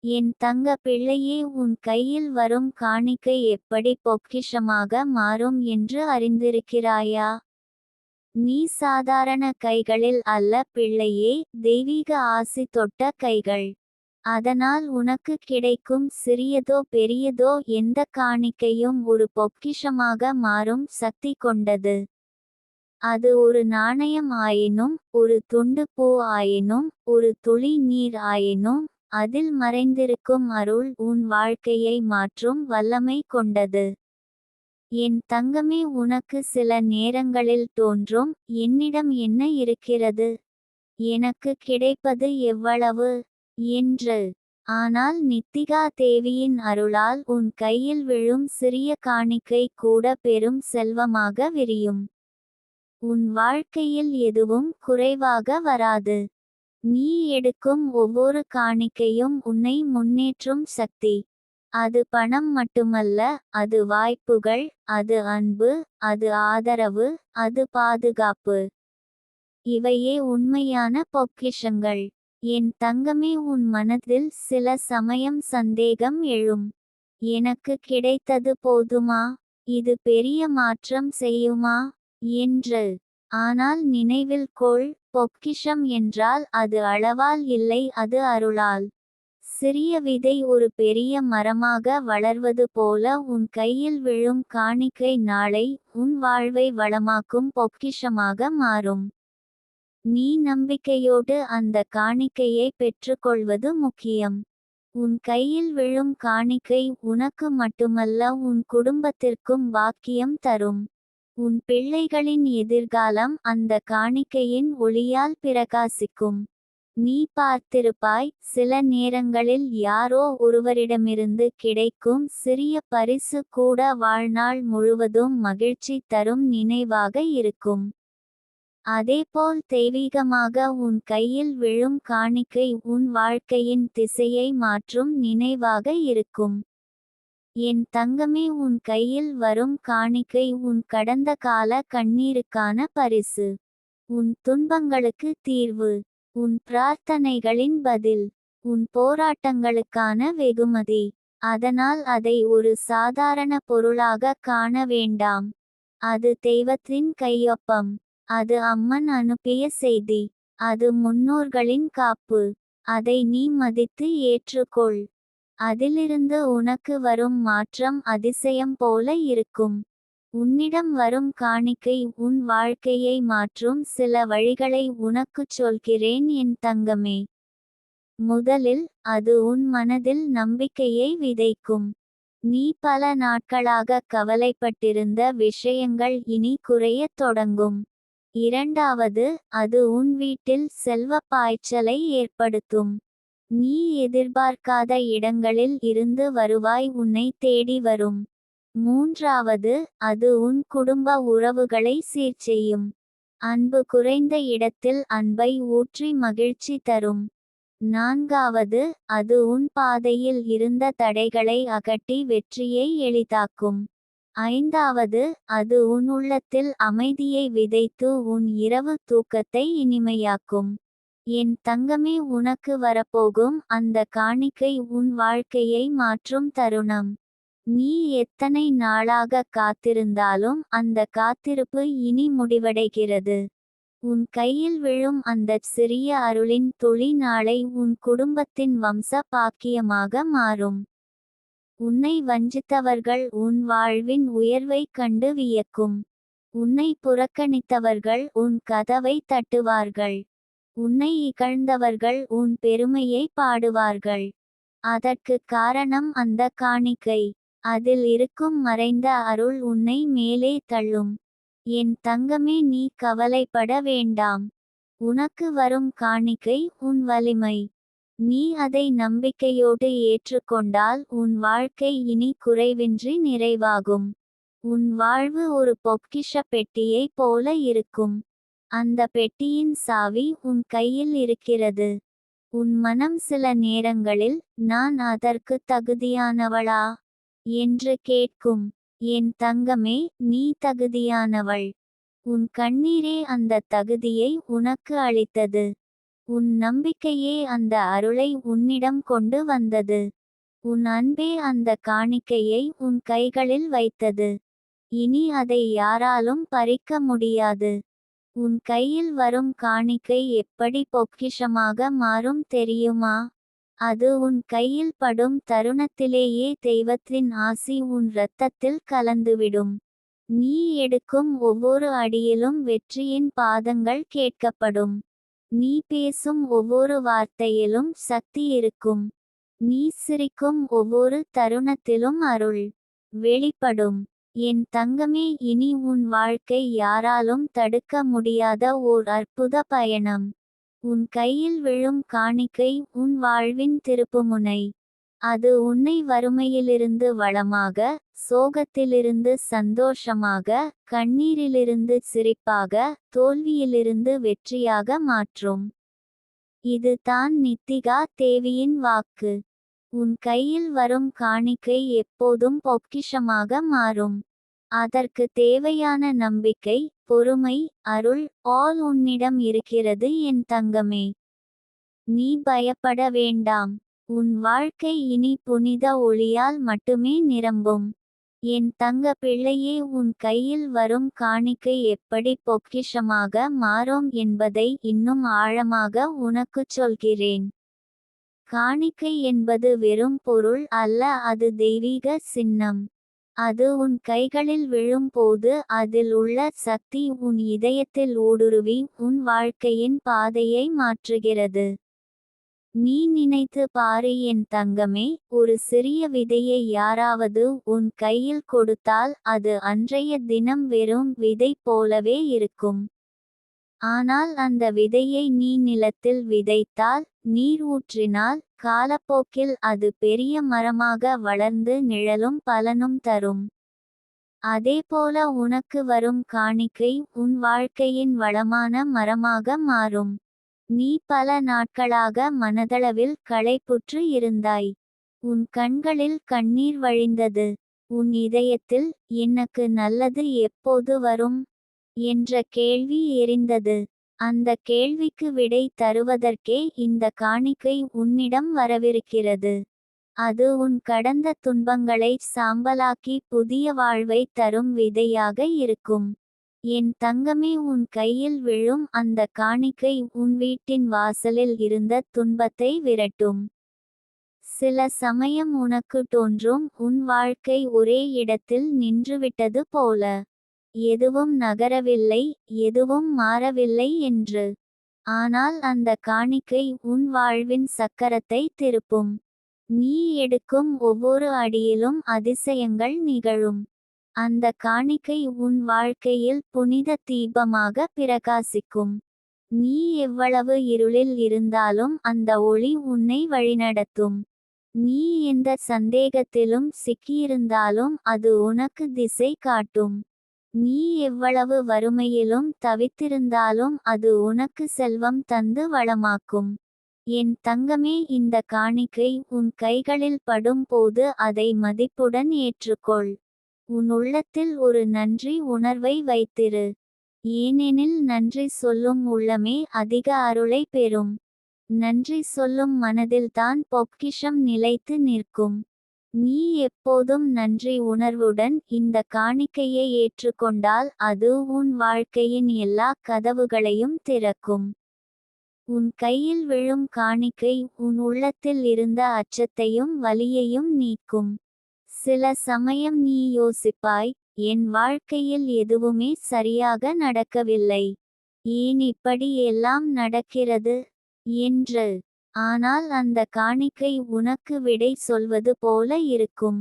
என் தங்க பிள்ளையே, உன் கையில் வரும் காணிக்கை எப்படி பொக்கிஷமாக மாறும் என்று அறிந்திருக்கிறாயா? நீ சாதாரண கைகளில் அல்ல பிள்ளையே, தெய்வீக ஆசி தொட்ட கைகள். அதனால் உனக்கு கிடைக்கும் சிறியதோ பெரியதோ எந்த காணிக்கையும் ஒரு பொக்கிஷமாக மாறும் சக்தி கொண்டது. அது ஒரு நாணயம் ஆயினும், ஒரு துண்டு பூ ஆயினும், ஒரு துளி நீர் ஆயினும், அதில் மறைந்திருக்கும் அருள் உன் வாழ்க்கையை மாற்றும் வல்லமை கொண்டது. என் தங்கமே, உனக்கு சில நேரங்களில் தோன்றும், என்னிடம் என்ன இருக்கிறது, எனக்கு கிடைப்பது எவ்வளவு என்று. ஆனால் நித்திகா தேவியின் அருளால் உன் கையில் விழும் சிறிய காணிக்கை கூட பெரும் செல்வமாக விரியும். உன் வாழ்க்கையில் எதுவும் குறைவாக வராது. நீ எடுக்கும் ஒவ்வொரு காணிக்கையும் உன்னை முன்னேற்றும் சக்தி. அது பணம் மட்டுமல்ல, அது வாய்ப்புகள், அது அன்பு, அது ஆதரவு, அது பாதுகாப்பு. இவையே உண்மையான பொக்கிஷங்கள். என் தங்கமே, உன் மனதில் சில சமயம் சந்தேகம் எழும். எனக்கு கிடைத்தது போதுமா, இது பெரிய மாற்றம் செய்யுமா என்று. ஆனால் நினைவில் கொள், பொக்கிஷம் என்றால் அது அளவால் இல்லை, அது அருளால். சிறிய விதை ஒரு பெரிய மரமாக வளர்வது போல உன் கையில் விழும் காணிக்கை நாளை உன் வாழ்வை வளமாக்கும் பொக்கிஷமாக மாறும். நீ நம்பிக்கையோடு அந்த காணிக்கையை பெற்றுக்கொள்வது முக்கியம். உன் கையில் விழும் காணிக்கை உனக்கு மட்டுமல்ல, உன் குடும்பத்திற்கும் பாக்கியம் தரும். உன் பிள்ளைகளின் எதிர்காலம் அந்த காணிக்கையின் ஒளியால் பிரகாசிக்கும். நீ பார்த்திருப்பாய், சில நேரங்களில் யாரோ ஒருவரிடமிருந்து கிடைக்கும் சிறிய பரிசு கூட வாழ்நாள் முழுவதும் மகிழ்ச்சி தரும் நினைவாக இருக்கும். அதேபோல் தெய்வீகமாக உன் கையில் விழும் காணிக்கை உன் வாழ்க்கையின் திசையை மாற்றும் நினைவாக இருக்கும். என் தங்கமே, உன் கையில் வரும் காணிக்கை உன் கடந்த கால கண்ணீருக்கான பரிசு. உன் துன்பங்களுக்கு தீர்வு. உன் பிரார்த்தனைகளின் பதில். உன் போராட்டங்களுக்கான வெகுமதி. அதனால் அதை ஒரு சாதாரண பொருளாக காண வேண்டாம். அது தெய்வத்தின் கையொப்பம். அது அம்மன் அனுப்பிய செய்தி. அது முன்னோர்களின் காப்பு. அதை நீ மதித்து ஏற்றுக்கொள். அதிலிருந்து உனக்கு வரும் மாற்றம் அதிசயம் போல இருக்கும். உன்னிடம் வரும் காணிக்கை உன் வாழ்க்கையை மாற்றும் சில வழிகளை உனக்குச் சொல்கிறேன் என் தங்கமே. முதலில், அது உன் மனதில் நம்பிக்கையை விதைக்கும். நீ பல நாட்களாக கவலைப்பட்டிருந்த விஷயங்கள் இனி குறையத் தொடங்கும். இரண்டாவது, அது உன் வீட்டில் செல்வ பாய்ச்சலை ஏற்படுத்தும். நீ எதிர்பார்க்காத இடங்களில் இருந்து வருவாய் உன்னை தேடி வரும். மூன்றாவது, அது உன் குடும்ப உறவுகளை சீர்செய்யும். அன்பு குறைந்த இடத்தில் அன்பை ஊற்றி மகிழ்ச்சி தரும். நான்காவது, அது உன் பாதையில் இருந்த தடைகளை அகற்றி வெற்றியை எளிதாக்கும். ஐந்தாவது, அது உன் உள்ளத்தில் அமைதியை விதைத்து உன் இரவு தூக்கத்தை இனிமையாக்கும். என் தங்கமே, உனக்கு வரப்போகும் அந்த காணிக்கை உன் வாழ்க்கையை மாற்றும் தருணம். நீ எத்தனை நாளாக காத்திருந்தாலும் அந்த காத்திருப்பு இனி முடிவடைகிறது. உன் கையில் விழும் அந்தச் சிறிய அருளின் துளி நாளை உன் குடும்பத்தின் வம்ச பாக்கியமாக மாறும். உன்னை வஞ்சித்தவர்கள் உன் வாழ்வின் உயர்வைக் கண்டு வியக்கும். உன்னை புறக்கணித்தவர்கள் உன் கதவை தட்டுவார்கள். உன்னை இகழ்ந்தவர்கள் உன் பெருமையை பாடுவார்கள். அதற்கு காரணம் அந்த காணிக்கை. அதில் இருக்கும் மறைந்த அருள் உன்னை மேலே தள்ளும். என் தங்கமே, நீ கவலைப்பட வேண்டாம். உனக்கு வரும் காணிக்கை உன் வலிமை. நீ அதை நம்பிக்கையோடு ஏற்றுக்கொண்டால் உன் வாழ்க்கை இனி குறைவின்றி நிறைவாகும். உன் வாழ்வு ஒரு பொக்கிஷ பெட்டியை போல இருக்கும். அந்த பெட்டியின் சாவி உன் கையில் இருக்கிறது. உன் மனம் சில நேரங்களில், நான் அதற்கு தகுதியானவளா என்று கேட்கும். என் தங்கமே, நீ தகுதியானவள். உன் கண்ணீரே அந்த தகுதியை உனக்கு அளித்தது. உன் நம்பிக்கையே அந்த அருளை உன்னிடம் கொண்டு வந்தது. உன் அன்பே அந்த காணிக்கையை உன் கைகளில் வைத்தது. இனி அதை யாராலும் பறிக்க முடியாது. உன் கையில் வரும் காணிக்கை எப்படி பொக்கிஷமாக மாறும் தெரியுமா? அது உன் கையில் படும் தருணத்திலேயே தெய்வத்தின் ஆசி உன் இரத்தத்தில் கலந்துவிடும். நீ எடுக்கும் ஒவ்வொரு அடியிலும் வெற்றியின் பாதங்கள் கேட்கப்படும். நீ பேசும் ஒவ்வொரு வார்த்தையிலும் சக்தி இருக்கும். நீ சிரிக்கும் ஒவ்வொரு தருணத்திலும் அருள் வெளிப்படும். என் தங்கமே, இனி உன் வாழ்க்கை யாராலும் தடுக்க முடியாத ஓர் அற்புத பயணம். உன் கையில் விழும் காணிக்கை உன் வாழ்வின் திருப்புமுனை. அது உன்னை வறுமையிலிருந்து வளமாக, சோகத்திலிருந்து சந்தோஷமாக, கண்ணீரிலிருந்து சிரிப்பாக, தோல்வியிலிருந்து வெற்றியாக மாற்றும். இது தான் நித்திகா தேவியின் வாக்கு. உன் கையில் வரும் காணிக்கை எப்போதும் பொக்கிஷமாக மாறும். அதற்கு தேவையான நம்பிக்கை, பொறுமை, அருள் ஆல் உன்னிடம் இருக்கிறது என் தங்கமே. நீ பயப்பட வேண்டாம். உன் வாழ்க்கை இனி புனித ஒளியால் மட்டுமே நிரம்பும். என் தங்க பிள்ளையே, உன் கையில் வரும் காணிக்கை எப்படி பொக்கிஷமாக மாறும் என்பதை இன்னும் ஆழமாக உனக்குச் சொல்கிறேன். காணிக்கை என்பது வெறும் பொருள் அல்ல, அது தெய்வீக சின்னம். அது உன் கைகளில் விழும்போது அதில் உள்ள சக்தி உன் இதயத்தில் ஊடுருவி உன் வாழ்க்கையின் பாதையை மாற்றுகிறது. நீ நினைத்து பாரு என் தங்கமே, ஒரு சிறிய விதையை யாராவது உன் கையில் கொடுத்தால் அது அன்றைய தினம் வெறும் விதை போலவே இருக்கும். ஆனால் அந்த விதையை நீ நிலத்தில் விதைத்தால், நீர் ஊற்றினால், காலப்போக்கில் அது பெரிய மரமாக வளர்ந்து நிழலும் பலனும் தரும். அதேபோல உனக்கு வரும் காணிக்கை உன் வாழ்க்கையின் வளமான மரமாக மாறும். நீ பல நாட்களாக மனதளவில் களைப்புற்று இருந்தாய். உன் கண்களில் கண்ணீர் வழிந்தது. உன் இதயத்தில், எனக்கு நல்லது எப்போது வரும் என்ற கேள்வி எரிந்தது. அந்த கேள்விக்கு விடை தருவதற்கே இந்த காணிக்கை உன்னிடம் வரவிருக்கிறது. அது உன் கடந்த துன்பங்களை சாம்பலாக்கி புதிய வாழ்வை தரும் விதையாக இருக்கும். என் தங்கமே, உன் கையில் விழும் அந்த காணிக்கை உன் வீட்டின் வாசலில் இருந்த துன்பத்தை விரட்டும். சில சமயம் உனக்கு தோன்றும் உன் வாழ்க்கை ஒரே இடத்தில் நின்றுவிட்டது போல. எதுவும் நகரவில்லை, எதுவும் மாறவில்லை என்று. ஆனால் அந்த காணிக்கை உன் வாழ்வின் சக்கரத்தை திருப்பும். நீ எடுக்கும் ஒவ்வொரு அடியிலும் அதிசயங்கள் நிகழும். அந்த காணிக்கை உன் வாழ்க்கையில் புனித தீபமாக பிரகாசிக்கும். நீ எவ்வளவு இருளில் இருந்தாலும் அந்த ஒளி உன்னை வழிநடத்தும். நீ எந்த சந்தேகத்திலும் சிக்கியிருந்தாலும் அது உனக்கு திசை காட்டும். நீ எவ்வளவு வறுமையிலும் தவித்திருந்தாலும் அது உனக்கு செல்வம் தந்து வளமாக்கும். என் தங்கமே, இந்த காணிக்கை உன் கைகளில் படும் போது அதை மதிப்புடன் ஏற்றுக்கொள். உன் உள்ளத்தில் ஒரு நன்றி உணர்வை வைத்திரு. ஏனெனில் நன்றி சொல்லும் உள்ளமே அதிக அருளை பெறும். நன்றி சொல்லும் மனதில்தான் பொக்கிஷம் நிலைத்து நிற்கும். நீ எப்போதும் நன்றி உணர்வுடன் இந்த காணிக்கையை ஏற்றுக்கொண்டால் அது உன் வாழ்க்கையின் எல்லா கதவுகளையும் திறக்கும். உன் கையில் விழும் காணிக்கை உன் உள்ளத்தில் இருந்த அச்சத்தையும் வலியையும் நீக்கும். சில சமயம் நீ யோசிப்பாய், என் வாழ்க்கையில் எதுவுமே சரியாக நடக்கவில்லை, ஏன் இப்படி எல்லாம் நடக்கிறது என்று. ஆனால் அந்த காணிக்கை உனக்கு விடை சொல்வது போல இருக்கும்.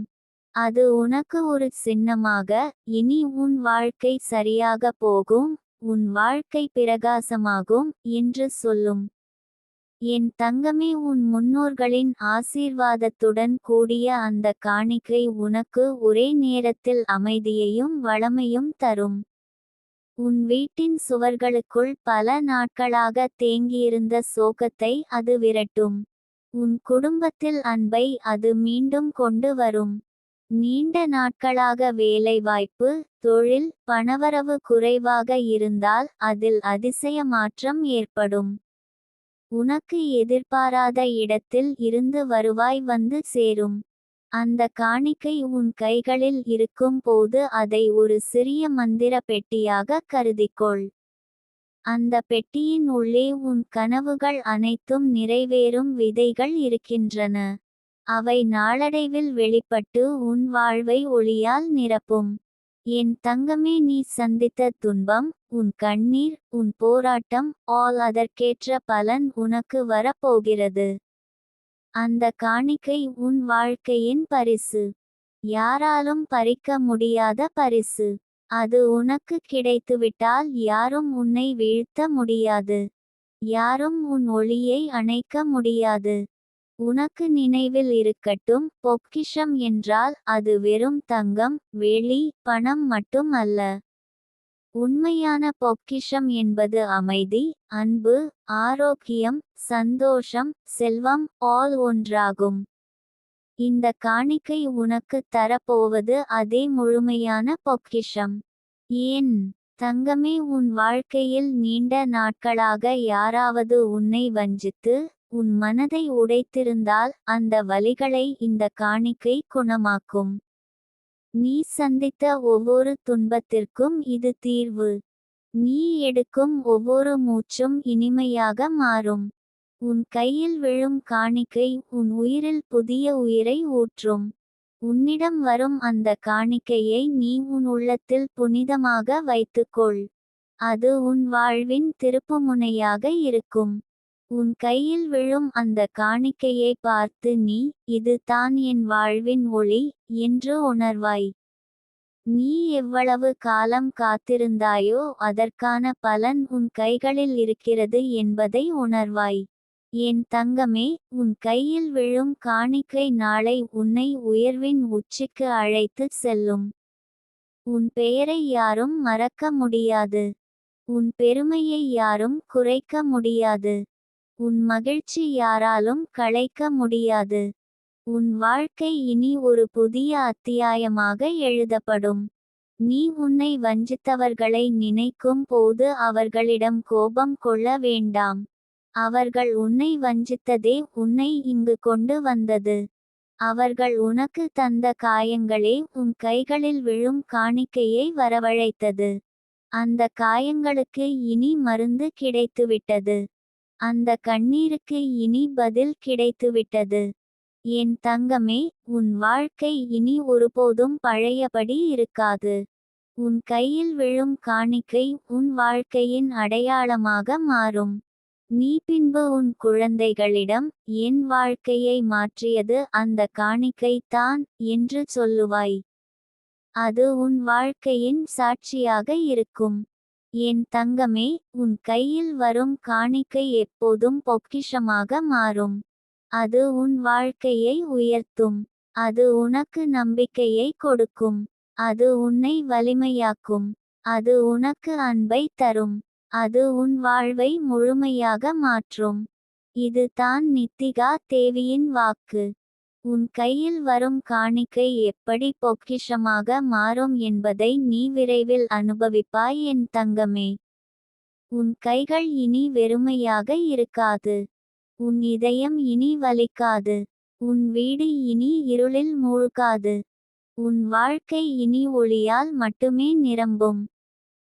அது உனக்கு ஒரு சின்னமாக, இனி உன் வாழ்க்கை சரியாக போகும், உன் வாழ்க்கை பிரகாசமாகும் என்று சொல்லும். என் தங்கமே, உன் முன்னோர்களின் ஆசீர்வாதத்துடன் கூடிய அந்த காணிக்கை உனக்கு ஒரே நேரத்தில் அமைதியையும் வளமையும் தரும். உன் வீட்டின் சுவர்களுக்குள் பல நாட்களாக தேங்கியிருந்த சோகத்தை அது விரட்டும். உன் குடும்பத்தில் அன்பை அது மீண்டும் கொண்டு வரும். நீண்ட நாட்களாக வேலைவாய்ப்பு, தொழில், பணவரவு குறைவாக இருந்தால் அதில் அதிசய மாற்றம் ஏற்படும். உனக்கு எதிர்பாராத இடத்தில் இருந்து வருவாய் வந்து சேரும். அந்த காணிக்கை உன் கைகளில் இருக்கும் போது அதை ஒரு சிறிய மந்திர பெட்டியாக கருதிக்கொள். அந்த பெட்டியின் உள்ளே உன் கனவுகள் அனைத்தும் நிறைவேறும் விதைகள் இருக்கின்றன. அவை நாளடைவில் வெளிப்பட்டு உன் வாழ்வை ஒளியால் நிரப்பும். என் தங்கமே, நீ சந்தித்த துன்பம், உன் கண்ணீர், உன் போராட்டம் அதற்கேற்ற பலன் உனக்கு வரப்போகிறது. அந்த காணிக்கை உன் வாழ்க்கையின் பரிசு. யாராலும் பறிக்க முடியாத பரிசு. அது உனக்கு கிடைத்துவிட்டால் யாரும் உன்னை வீழ்த்த முடியாது. யாரும் உன் ஒளியை அணைக்க முடியாது. உனக்கு நினைவில் இருக்கட்டும், பொக்கிஷம் என்றால் அது வெறும் தங்கம், வெள்ளி, பணம் மட்டும் அல்ல. உண்மையான பொக்கிஷம் என்பது அமைதி, அன்பு, ஆரோக்கியம், சந்தோஷம், செல்வம் ஒன்றாகும். இந்த காணிக்கை உனக்கு தரப்போவது அதே முழுமையான பொக்கிஷம். ஏன் தங்கமே, உன் வாழ்க்கையில் நீண்ட நாட்களாக யாராவது உன்னை வஞ்சித்து உன் மனதை உடைத்திருந்தால் அந்த வலிகளை இந்த காணிக்கை குணமாக்கும். நீ சந்தித்த ஒவ்வொரு துன்பத்திற்கும் இது தீர்வு. நீ எடுக்கும் ஒவ்வொரு மூச்சும் இனிமையாக மாறும். உன் கையில் விழும் காணிக்கை உன் உயிரில் புதிய உயிரை ஊற்றும். உன்னிடம் வரும் அந்த காணிக்கையை நீ உன் உள்ளத்தில் புனிதமாக வைத்துக்கொள். அது உன் வாழ்வின் திருப்புமுனையாக இருக்கும். உன் கையில் விழும் அந்த காணிக்கையை பார்த்து நீ, இது தான் என் வாழ்வின் ஒளி என்று உணர்வாய். நீ எவ்வளவு காலம் காத்திருந்தாயோ அதற்கான பலன் உன் கைகளில் இருக்கிறது என்பதை உணர்வாய். என் தங்கமே, உன் கையில் விழும் காணிக்கை நாளை உன்னை உயர்வின் உச்சிக்கு அழைத்து செல்லும். உன் பெயரை யாரும் மறக்க முடியாது. உன் பெருமையை யாரும் குறைக்க முடியாது. உன் மகிழ்ச்சி யாராலும் களைக்க முடியாது. உன் வாழ்க்கை இனி ஒரு புதிய அத்தியாயமாக எழுதப்படும். நீ உன்னை வஞ்சித்தவர்களை நினைக்கும் போது அவர்களிடம் கோபம் கொள்ள வேண்டாம். அவர்கள் உன்னை வஞ்சித்ததே உன்னை இங்கு கொண்டு வந்தது. அவர்கள் உனக்கு தந்த காயங்களே உன் கைகளில் விழும் காணிக்கையை வரவழைத்தது. அந்த காயங்களுக்கு இனி மருந்து கிடைத்துவிட்டது. அந்த கண்ணீருக்கு இனி பதில் கிடைத்துவிட்டது. என் தங்கமே, உன் வாழ்க்கை இனி ஒருபோதும் பழையபடி இருக்காது. உன் கையில் விழும் காணிக்கை உன் வாழ்க்கையின் அடையாளமாக மாறும். நீ பின்பு உன் குழந்தைகளிடம், என் வாழ்க்கையை மாற்றியது அந்த காணிக்கை தான் என்று சொல்லுவாய். அது உன் வாழ்க்கையின் சாட்சியாக இருக்கும். என் தங்கமே, உன் கையில் வரும் காணிக்கை எப்போதும் பொக்கிஷமாக மாறும். அது உன் வாழ்க்கையை உயர்த்தும். அது உனக்கு நம்பிக்கையை கொடுக்கும். அது உன்னை வலிமையாக்கும். அது உனக்கு அன்பை தரும். அது உன் வாழ்வை முழுமையாக மாற்றும். இது தான் நித்திகா தேவியின் வாக்கு. உன் கையில் வரும் காணிக்கை எப்படி பொக்கிஷமாக மாறும் என்பதை நீ விரைவில் அனுபவிப்பாய் என் தங்கமே. உன் கைகள் இனி வெறுமையாக இருக்காது. உன் இதயம் இனி வலிக்காது. உன் வீடு இனி இருளில் மூழ்காது. உன் வாழ்க்கை இனி ஒளியால் மட்டுமே நிரம்பும்.